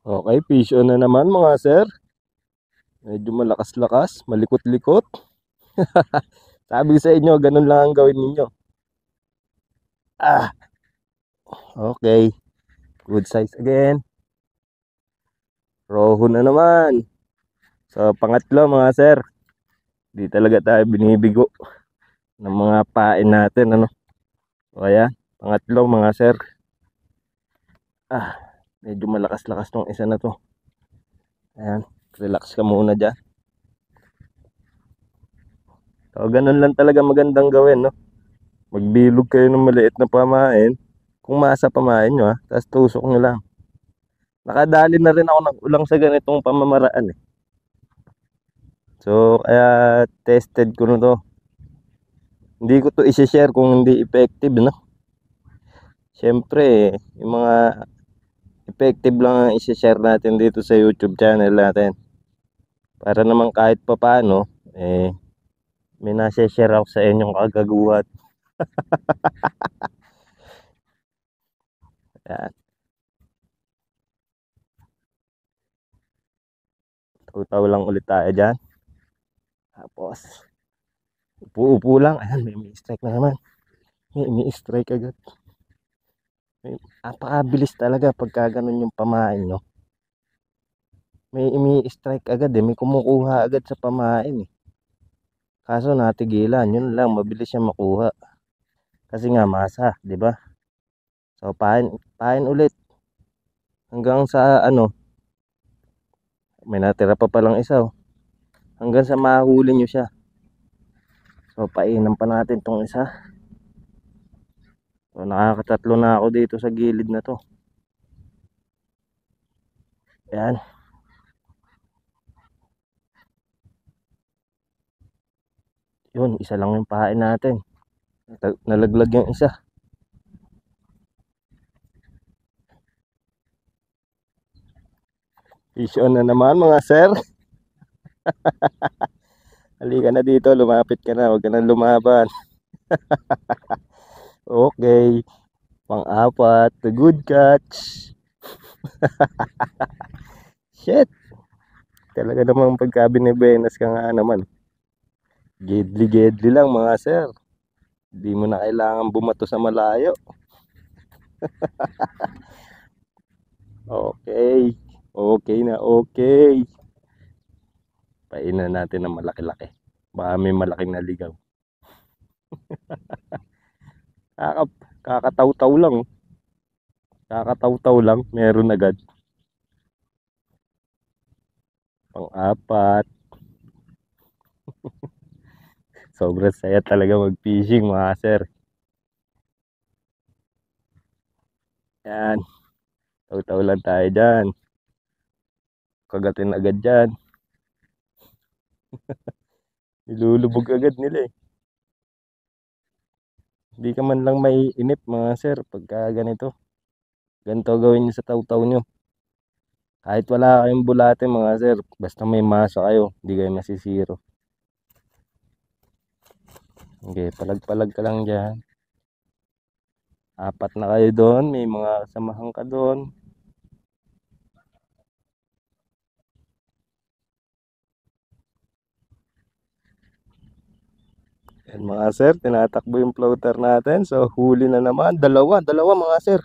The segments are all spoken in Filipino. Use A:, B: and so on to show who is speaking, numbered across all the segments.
A: Okay, fish on na naman mga sir. Medyo malakas-lakas, malikot-likot. Sabi sa inyo, ganun lang ang gawin ninyo. Ah, okay. Good size again. Roho na naman. So, pangatlo mga sir. Di talaga tayo binibigo ng mga pain natin, ano. O kaya, pangatlo mga sir. Medyo malakas-lakas tong isa na to. Ayan, relax ka muna dyan. So, ganun lang talaga magandang gawin, no? Magbilog kayo ng maliit na pamain. Kung masa pamain nyo, ha? Tapos tusok nyo lang. Nakadali na rin ako ng ulang sa ganitong pamamaraan, eh. So, kaya tested ko na to. Hindi ko to isi-share kung hindi effective, no? Siyempre, yung mga effective lang ang isi-share natin dito sa YouTube channel natin. Para naman kahit papaano, may nasi-share ako sa inyong kagaguhat. Yan. Taw-taw lang ulit tayo dyan. Tapos, upo-upo lang. Ayan, may strike na naman. May strike agad. Napakabilis talaga pagka ganun yung pamain nyo. May strike agad eh. May kumukuha agad sa pamain eh. Kaso natigilan. Yun lang, mabilis siya makuha. Kasi nga masa, di ba? So, pain ulit. Hanggang sa ano, may natira pa palang isa oh. Hanggang sa mahuli nyo siya. So, painan pa natin tong isa. So, nakakatatlo na ako dito sa gilid na to. Ayan. Yun, isa lang yung pain natin. Nalaglag yung isa. Fish on na naman mga sir. Halika na dito, lumapit ka na. Huwag ka na lumaban. Okay. Pang-apat, the good catch. Shit. Talaga namang pagka binibenas ka nga naman. Gedli-gedli lang mga sir. Hindi mo na kailangan bumato sa malayo. Okay. Okay na okay. Painan natin ng malaki-laki. Baka may malaking naligaw. Kakataw-taw lang. Kakataw-taw lang. Meron agad. Pang-apat. Sobrang saya talaga mag-fishing mga sir. Yan. Taw-taw lang tayo dyan. Kagatin agad dyan. Nilulubog agad nila eh. Hindi ka man lang may inip mga sir pagka ganito. Ganito gawin nyo sa taw-taw nyo. Kahit wala kayong bulate mga sir, basta may masa kayo, hindi kayo masisiro. Okay, palag-palag ka lang dyan. Apat na kayo doon, may mga kasamahan ka doon. Yan mga sir, tinatakbo yung floater natin. So huli na naman, dalawa mga sir.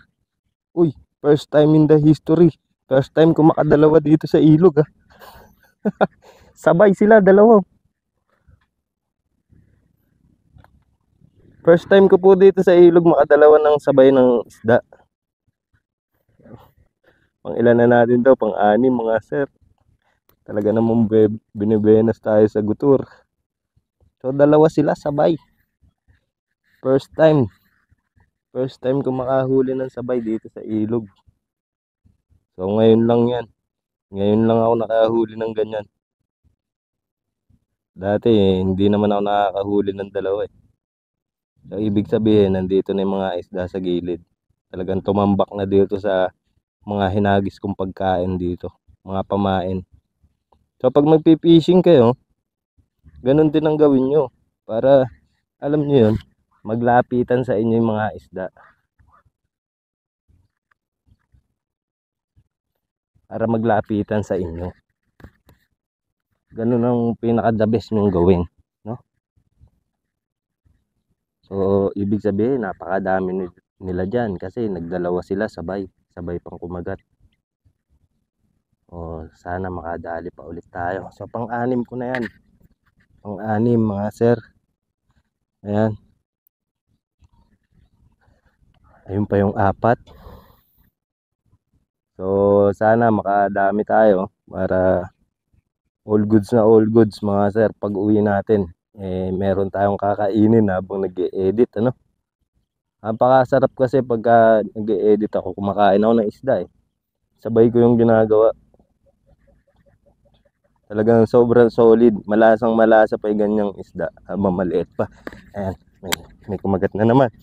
A: Uy, first time in the history. First time ko makadalawa dito sa ilog ah. Sabay sila, dalawa. First time ko po dito sa ilog makadalawa ng sabay ng isda. Pang ilan na natin daw, pang anim mga sir. Talaga namang binibenas tayo sa gutur. So dalawa sila sabay. First time. First time ko makahuli ng sabay dito sa ilog. So ngayon lang yan. Ngayon lang ako nakahuli ng ganyan. Dati hindi naman ako nakakahuli ng dalawa eh. So ibig sabihin nandito na yung mga isda sa gilid. Talagang tumambak na dito sa mga hinagis kong pagkain dito. Mga pamain. So pag magpipishing kayo, ganun din ang gawin nyo. Para alam nyo yun, maglapitan sa inyo yung mga isda. para maglapitan sa inyo. Ganun ang pinaka-the best nyong gawin, no? So, ibig sabihin, napakadami nila dyan kasi nagdalawa sila sabay pang kumagat. O, sana makadali pa ulit tayo. So, pang-anim ko na yan. Pang-anim, mga sir. Ayan. Ayun pa yung apat. So, sana makadami tayo para all goods na all goods, mga sir. Pag uwi natin, meron tayong kakainin habang nag-e-edit, ano? Napakasarap kasi pagka nag-e-edit ako, kumakain ako ng isda eh. Sabay ko yung ginagawa. Talagang sobrang solid. Malasang malasa pa yung ganyang isda habang maliit pa. Ayan, may kumagat na naman.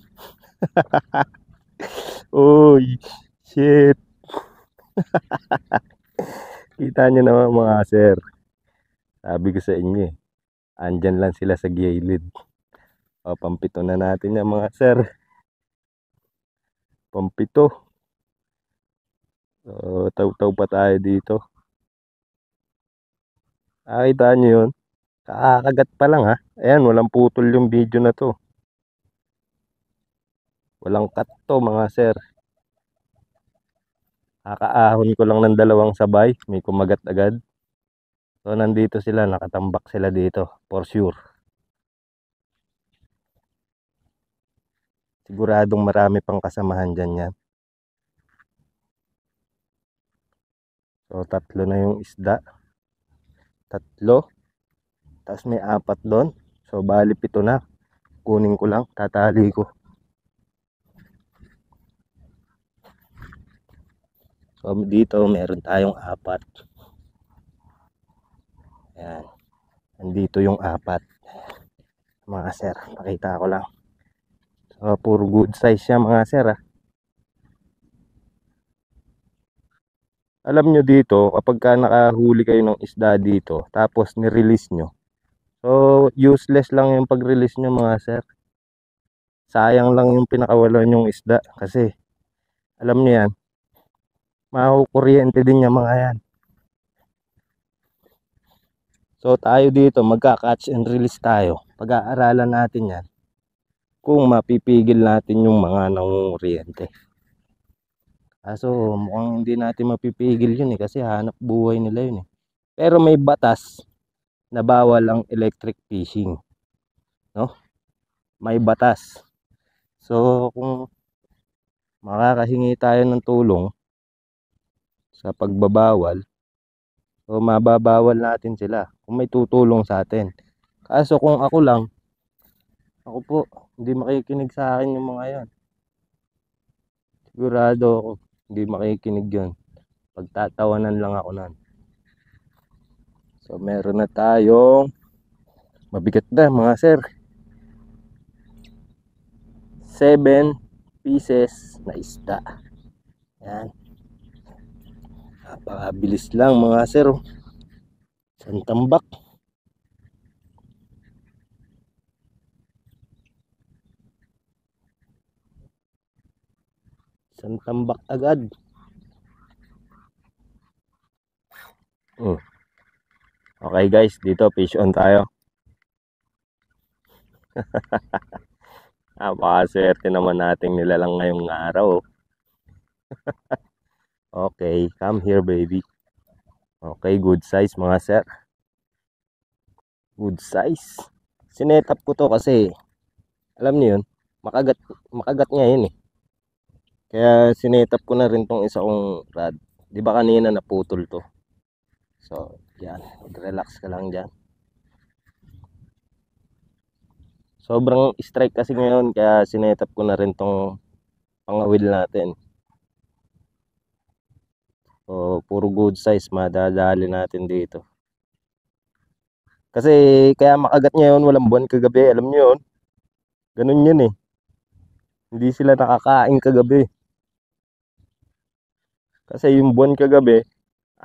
A: Uy, shit. Kita nyo naman mga sir. Sabi ko sa inyo eh. Andyan lang sila sa gilid. O, pampito na natin yan mga sir. Pampito. So, taw-taw pa tayo dito. Nakita nyo yun? Kakagat pa lang ha. Ayan, walang putol yung video na to. Walang cut to mga sir. Kakaahon ko lang ng dalawang sabay. May kumagat agad. So, nandito sila. Nakatambak sila dito. For sure. Siguradong marami pang kasamahan dyan yan. So, tatlo na yung isda. Tatlo. Tapos may apat doon. So, bali 7 na. Kunin ko lang. Tatali ko. So, dito meron tayong 4. Ayan. Nandito yung 4. Mga sir, pakita ko lang. So, puro good size siya mga sir ha. Alam nyo dito, kapag ka nakahuli kayo ng isda dito, tapos nirelease nyo. So, useless lang yung pag-release nyo mga sir. Sayang lang yung pinakawalan yung isda. Kasi, alam nyo yan, makukuryente din yung mga yan. So, tayo dito, magka-catch and release tayo. Pag-aaralan natin yan. Kung mapipigil natin yung mga nangunguryente. Kaso mukhang hindi natin mapipigil yun eh. Kasi hanap buhay nila yun eh. Pero may batas na bawal ang electric fishing. No? May batas. So kung makakahingi tayo ng tulong sa pagbabawal, so mababawal natin sila kung may tutulong sa atin. Kaso kung ako lang, ako po, hindi makikinig sa akin yung mga yan. Sigurado ako, hindi makikinig yun. Pagtatawanan lang ako nun. So meron na tayong mabigat na mga sir. 7 pieces na isda. Yan. Napakabilis lang mga sir. Isang tambak. Isang tambak agad. Okay guys, dito fish on tayo. Napakaswerte naman nating nilalang ngayong araw. Okay, come here baby. Okay, good size mga sir. Good size. Sinetap ko to kasi alam niyo yun, makagat niya yun eh. Kaya sinetap ko na rin tong isa kong rod. Di ba kanina naputol to? So, yan. Relax ka lang dyan. Sobrang strike kasi ngayon kaya sinetap ko na rin tong pangawil natin. So, puro good size madadali natin dito. Kasi kaya makagat niya yun, walang buwan kagabi. Alam niyo yun? Ganun yun eh. Hindi sila nakakain kagabi. Kasi yung buwan kagabi,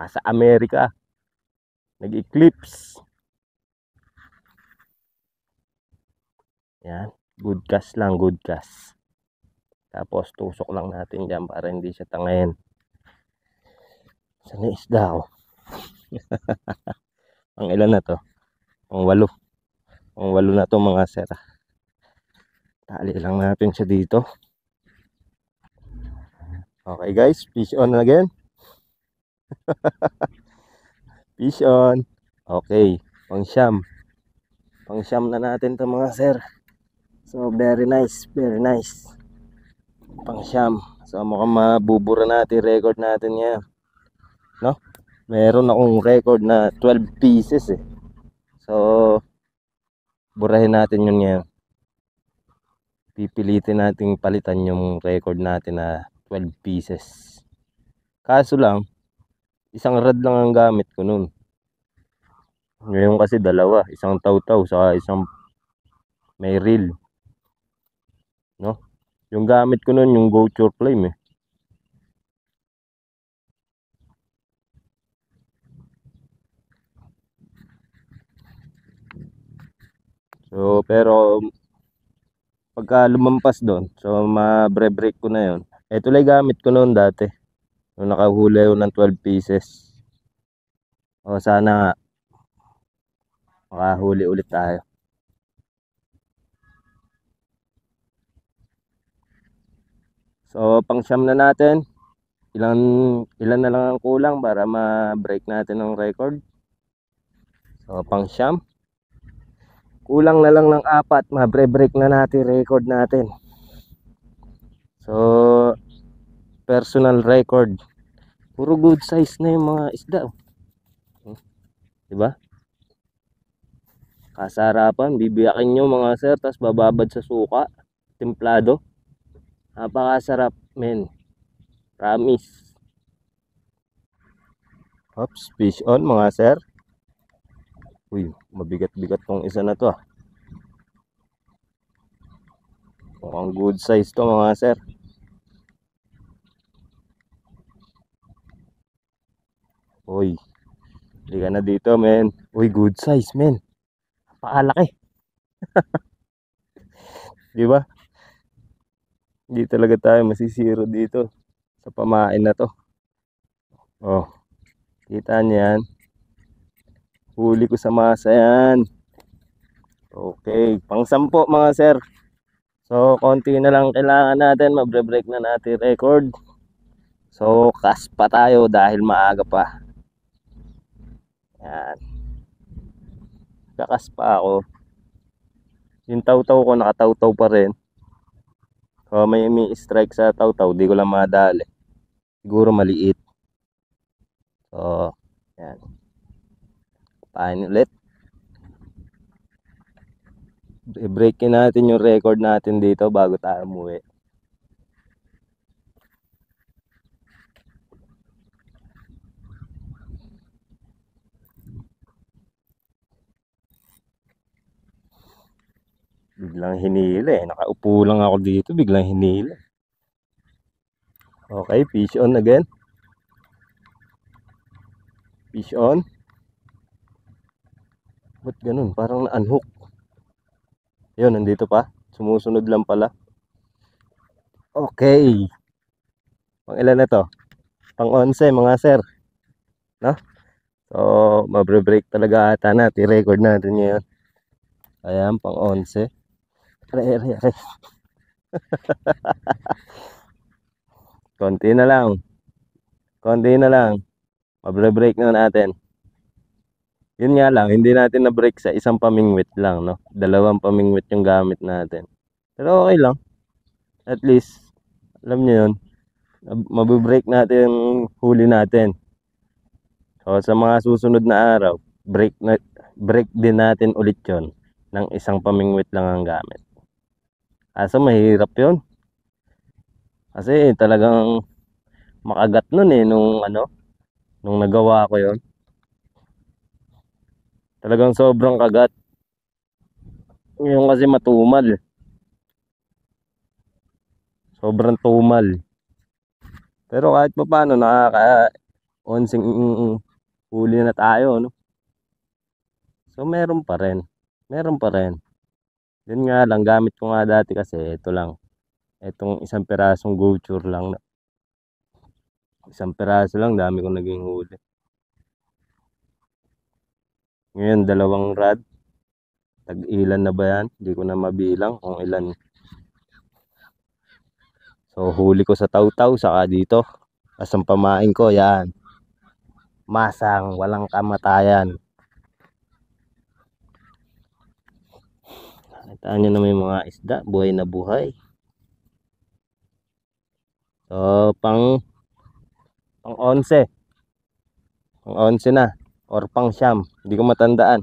A: sa Amerika. Nag-eclipse. Yan. Good cast lang, good cast. Tapos tusok lang natin dyan para hindi siya tangayin. Saan na isda ako? Ang ilan na to? Ang 8. Ang 8 na to mga sir. Tali lang natin siya dito. Okay guys, fish on again. Fish on. Okay, pang-siyam. Pang-siyam na natin to mga sir. So very nice, very nice. Pang-siyam. So mukhang mabubura natin record natin yan. No? Meron akong record na 12 pieces eh. So burahin natin yun ngayon. Pipilitin natin palitan yung record natin na 12 pieces. Kaso lang, isang rod lang ang gamit ko nun. Ngayon kasi dalawa, isang taw-taw saka isang may reel. No? Yung gamit ko nun yung Go-Chur Flame eh. So pero pagka lumampas doon, so mabre-break ko na yon. Ito lang gamit ko noon dati. Nung nakahuli ako ng 12 pieces. O sana makahuli ulit tayo. So pang-siyam na natin. Ilan na lang ang kulang para ma-break natin ang record. So pang-siyam. Kulang na lang ng 4, ma-break na natin record natin. So personal record. Puro good size na yung mga isda. Diba? Kasarapan, bibiyakin nyo mga sir, tas bababad sa suka. Templado. Napakasarap, men. Promise. Oops, fish on mga sir. Uy, mabigat-bigat tong isa na to. Mukhang good size to mga sir. Uy, hindi ka na dito, men. Uy, good size, men. Pakalaki. Di ba? Hindi talaga tayo masisiro dito sa pamain na to. Oh, kita niyan. Huli ko sa masa yan. Okay, pang-10 mga sir. So, konti na lang kailangan natin. Mabre-break na natin record. So, cast pa tayo dahil maaga pa. Yan. Kakas pa ako. Yung taw-taw ko, nakataw-taw pa rin. So, may strike sa taw-taw. Di ko lang madali. Siguro maliit. So, yan. Pain ulit. I-breakin natin yung record natin dito bago tayo umuwi. Biglang hinila eh. Nakaupo lang ako dito. Biglang hinila. Okay, fish on again. Fish on. Ba't ganun? Parang na-unhook. Yun, nandito pa. Sumusunod lang pala. Okay. Pang ilan na to? Pang 11 mga sir. No? So, mabre-break talaga ata natin. Record natin ngayon. Ayan, pang 11. Are. Konti na lang. Konti na lang. Mabre-break na natin. Yun nga lang, hindi natin na-break sa isang pamingwit lang, no? 2 pamingwit yung gamit natin. Pero okay lang. At least, alam nyo yun, mabibreak natin yung huli natin. So, sa mga susunod na araw, break din natin ulit yon ng isang pamingwit lang ang gamit. Kaso mahirap yun. Kasi talagang makagat nun eh, nung nagawa ko yon. Talagang sobrang kagat. Yung kasi matumal. Sobrang tumal. Pero kahit pa paano nakaka-onsing huli na tayo, no? So meron pa rin. Meron pa rin. Yun nga lang, gamit ko nga dati kasi ito lang. Itong isang pirasong Go-Chur lang. Isang piraso lang, dami kong naging huli. Ngayon, dalawang rod. Tag-ilan na ba yan? Hindi ko na mabilang kung ilan. So, huli ko sa taw-taw, saka dito. Asang pamain ko, yan. Masang, walang kamatayan. Nakita nyo na may mga isda, buhay na buhay. So, pang 11. Pang 11 na. Or pang siyam. Hindi ko matandaan.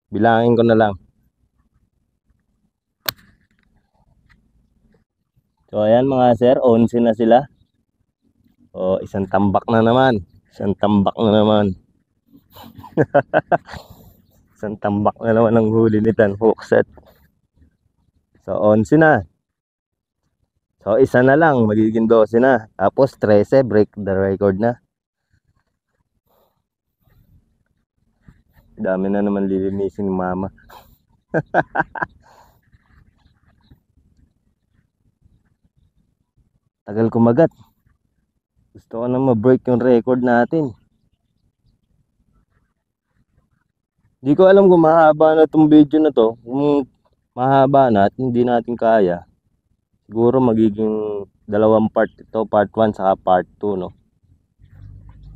A: Bilangin ko na lang. So, ayan mga sir, 11 na sila. O, isang tambak na naman. Isang tambak na naman. Isang tambak na naman ang huli ni Tan Hook set. So, 11 na. So, isa na lang. Magiging 12 na. Tapos, 13. Break the record na. Dami na naman lilinisin ni mama. Tagal kumagat. Gusto ko na ma-break yung record natin. Di ko alam kung mahaba na itong video na to. Kung mahaba na at hindi natin kaya, siguro magiging dalawang part ito. Part 1 saka part 2, no?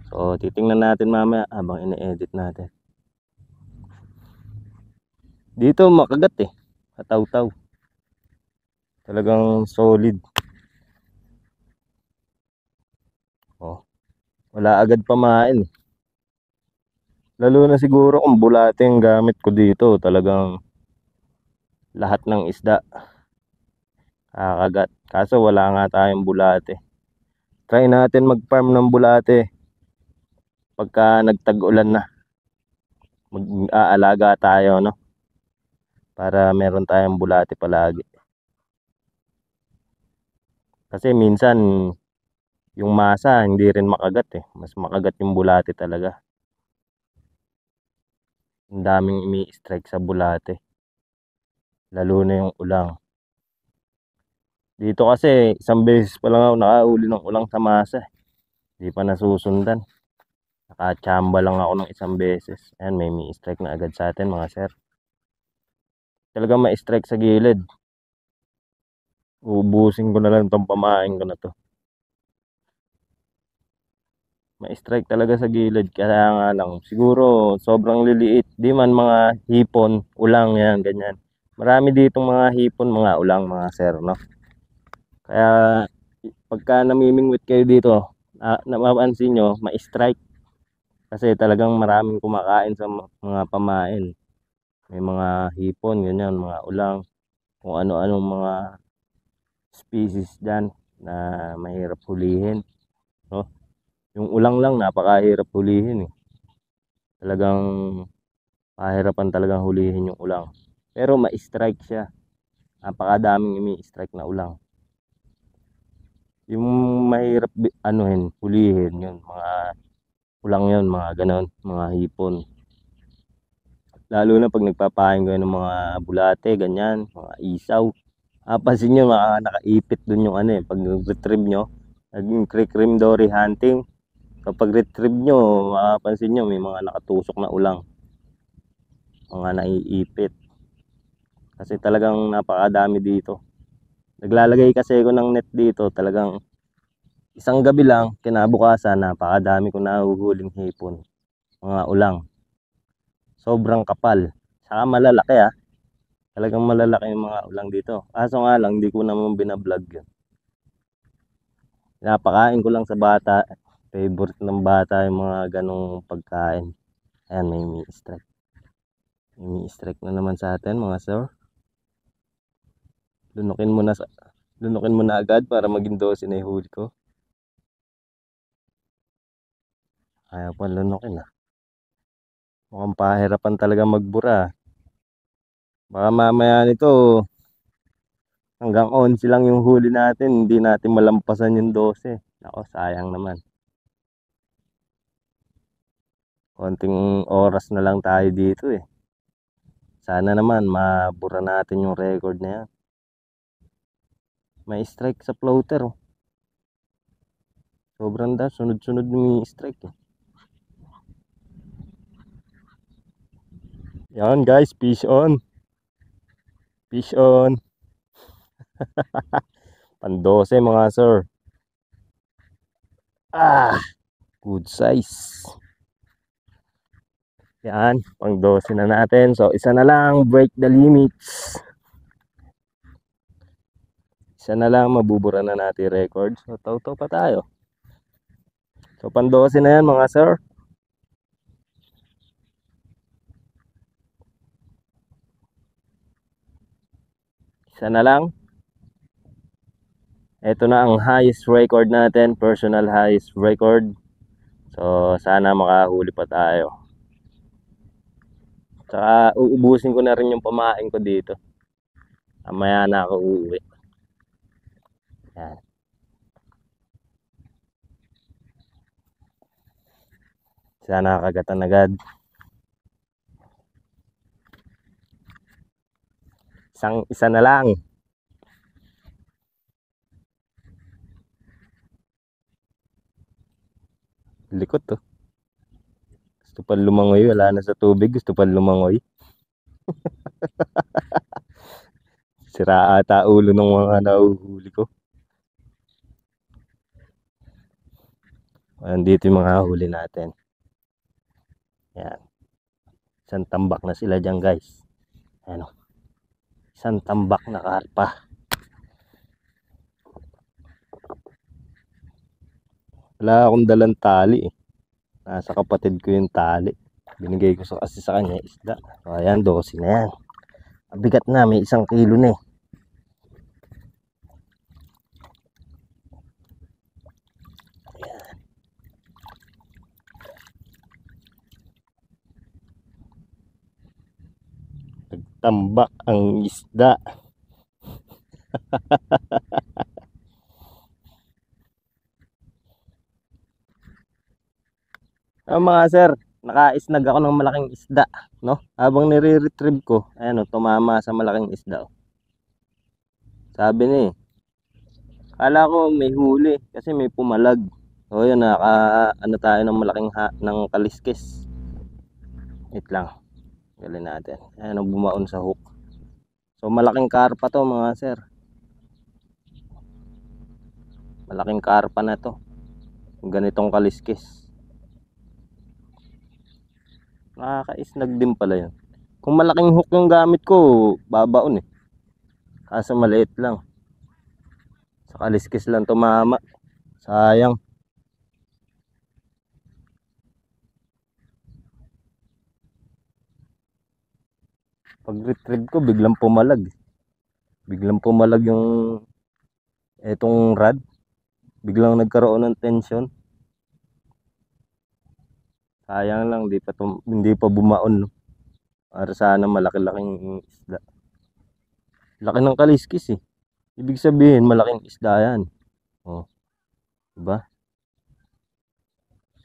A: So, titingnan natin mamaya habang ine-edit natin. Dito makagat eh. Kataw-taw. Talagang solid. Oh, wala agad pamain. Lalo na siguro kung bulate ang gamit ko dito. Talagang lahat ng isda kakagat. Kaso wala nga tayong bulate. Try natin mag-farm ng bulate pagka nagtag-ulan na. Mag-aalaga tayo, no? Para meron tayong bulate palagi. Kasi minsan yung masa hindi rin makagat eh. Mas makagat yung bulate talaga. Ang daming imi-strike sa bulate. Lalo na yung ulang. Dito kasi isang beses pa lang ako nakahuli ng ulang sa masa. Hindi pa nasusundan. Nakachamba lang ako ng isang beses. Ayan, may mi-strike na agad sa atin mga sir. Talaga ma-strike sa gilid. Ubusin ko na lang itong pamain ko na to. Ma-strike talaga sa gilid. Kaya nga lang, siguro sobrang liliit. Di man mga hipon, ulang yan, ganyan. Marami ditong mga hipon, mga ulang, mga sir, no? Kaya pagka namimingwit kayo dito, napapansin nyo, ma-strike. Kasi talagang maraming kumakain sa mga pamain. May mga hipon, ganyan, mga ulang. Kung ano-anong mga species dyan na mahirap hulihin, no? Yung ulang lang napakahirap hulihin eh. Talagang mahirapan talagang hulihin yung ulang. Pero ma-strike siya. Napakadaming imi-strike na ulang. Yung mahirap anuhin, hulihin yun, mga ulang yun, mga ganon, mga hipon. Lalo na pag nagpapain kayo ng mga bulate, ganyan, mga isaw. Pansin nyo, mga nakaipit dun yung ano eh, pag retrieve nyo, naging cream dory hunting. Kapag retrieve nyo, mapapansin nyo may mga nakatusok na ulang. Mga naiipit. Kasi talagang napakadami dito. Naglalagay kasi ako ng net dito. Talagang isang gabi lang, kinabukasan, napakadami ko nahuhuling hipon. Mga ulang. Sobrang kapal. Saka malalaki ah. Talagang malalaki yung mga ulang dito. Kaso nga lang, hindi ko naman binablog yun. Napakain ko lang sa bata. Favorite ng bata yung mga ganong pagkain. Ayan, may mi-strike. May mi-strike na naman sa atin mga sir. Lunukin mo na agad para maging 12 na yung huli ko. Ayaw pa lunukin ah. Mukhang pahirapan talaga magbura. Baka mamaya nito hanggang 11 lang yung huli natin. Hindi natin malampasan yung 12. Ako, sayang naman. Konting oras na lang tayo dito eh. Sana naman mabura natin yung record na yan. May strike sa floater oh. Sobrang da, sunod-sunod yung strike eh. Yan guys, fish on. Fish on. Pan 12 mga sir. Ah, good size. Yan, pang 12 na natin. So, isa na lang, break the limits. Isa na lang, mabubura na natin record. So, tauto pa tayo. So, pang 12 na yan mga sir. Isa na lang. Ito na ang highest record natin, personal highest record. So, sana makahuli pa tayo. Tsaka, uubusin ko na rin yung pamain ko dito. Mamaya na ako uuwi. Yan. Sana kagatan agad. Isa na lang. Likot to. Gusto pa lumangoy, wala na sa tubig, gusto pa lumangoy. Sira ata ulo ng mga nauhuli ko. Andito yung mga huli natin. Yan. Isang tambak na sila dyan guys. Ano? Isang tambak na karpa. Wala akong dalang tali eh. Nasa kapatid ko yung tali. Binigay ko kasi sa kanya isda. So ayan, 12 na yan. Mabigat na, may 1 kilo na eh. Nagtambak ang isda. Mga sir, nakaisnag ako ng malaking isda, no? Habang nire-retrieve ko, ayan oh, tumama sa malaking isda. Oh. Sabi ni, kala ko may huli kasi may pumalag. So yun, ano tayo ng malaking ng kaliskis. Wait lang. Galin natin. Ayan oh, bumaon sa hook. So malaking karpa to mga sir. Malaking karpa na to. Ganitong kaliskis. Nakakaisnag din pala yun. Kung malaking hook yung gamit ko, babaon eh. Kaso maliit lang. Sa kaliskis lang tumama. Sayang. Pag retrieve ko, biglang pumalag. Biglang pumalag yung etong rod. Biglang nagkaroon ng tension. Sayang lang, hindi pa bumaon. No? Para sana malaki-laking isda. Laki ng kaliskis eh. Ibig sabihin, malaking isda yan. Oh, diba?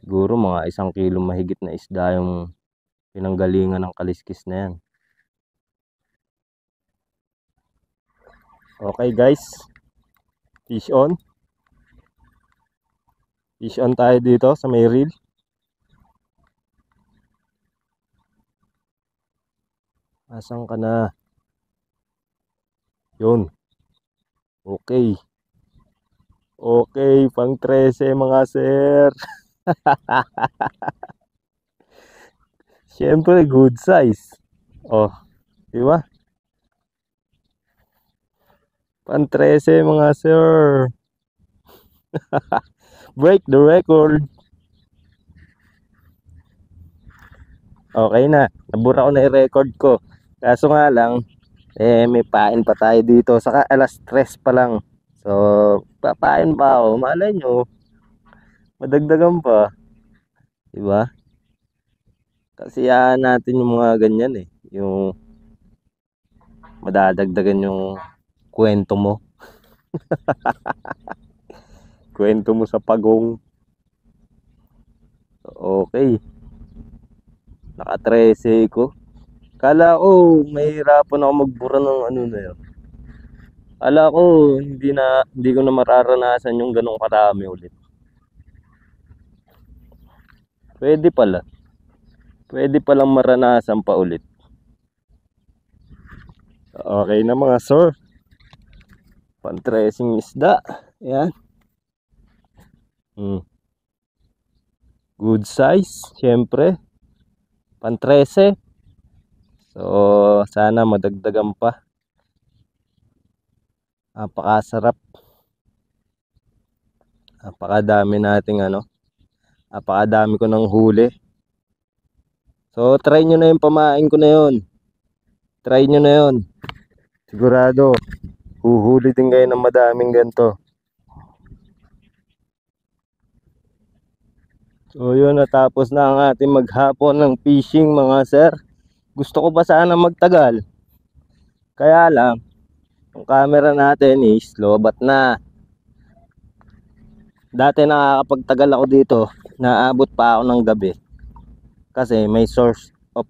A: Siguro mga 1 kilo mahigit na isda yung pinanggalingan ng kaliskis na yan. Okay guys. Fish on. Fish on tayo dito sa may reel. Asan ka na? Yun. Okay. Okay, pang 13 mga sir. Siyempre, good size. Oh, di ba? Pang 13 mga sir. Break the record. Okay na. Nabura ko na i-record ko. Kaso nga lang, may pain pa tayo dito. Saka alas 3 pa lang. So, papain pa ako. Malay nyo, madagdagan pa. Diba? Kasi natin yung mga ganyan eh. Yung madadagdagan yung kwento mo. Kwento mo sa pagong. Okay. Naka-13 ko. Kala ko mahirapan ako magbura ng ano na yun. Kala ko hindi ko na mararanasan yung ganong karami ulit. Pwede pala. Pwede palang maranasan pa ulit. Okay na mga sir. Pantresing isda. Ayan. Good size. Siyempre. Pantrese. So, sana madagdagan pa. Napakasarap. Napakadami nating napakadami ko ng huli. So, try nyo na yung pamain ko na yun. Try nyo na yun. Sigurado, huhuli din kayo ng madaming ganito. So, yun, natapos na ang ating maghapon ng fishing mga sir. Gusto ko pa sana magtagal. Kaya lang, yung camera natin is lobat na. Dati nakakapagtagal ako dito, naabot pa ako ng gabi. Kasi may source of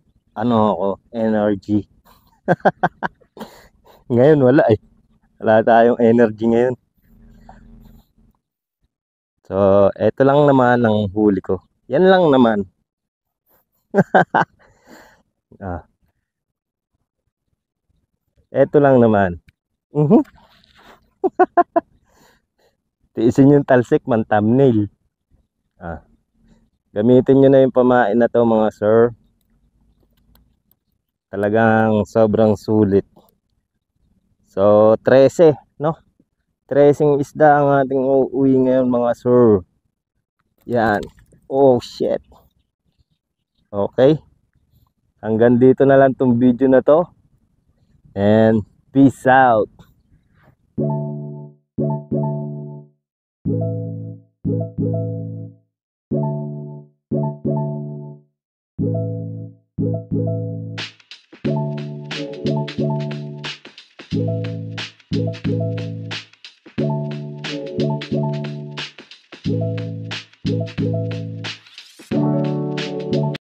A: energy. Ngayon wala eh. Wala tayong energy ngayon. So, eto lang naman ang huli ko. Yan lang naman. Eto lang naman. Tiisin yung talsik man thumbnail. Gamitin nyo na yung pamain na to mga sir. Talagang sobrang sulit. So 13, no? 13 isda ang ating uuwi ngayon mga sir. Yan. Oh shit. Okay. Hanggang dito na lang tong video na to. And peace out.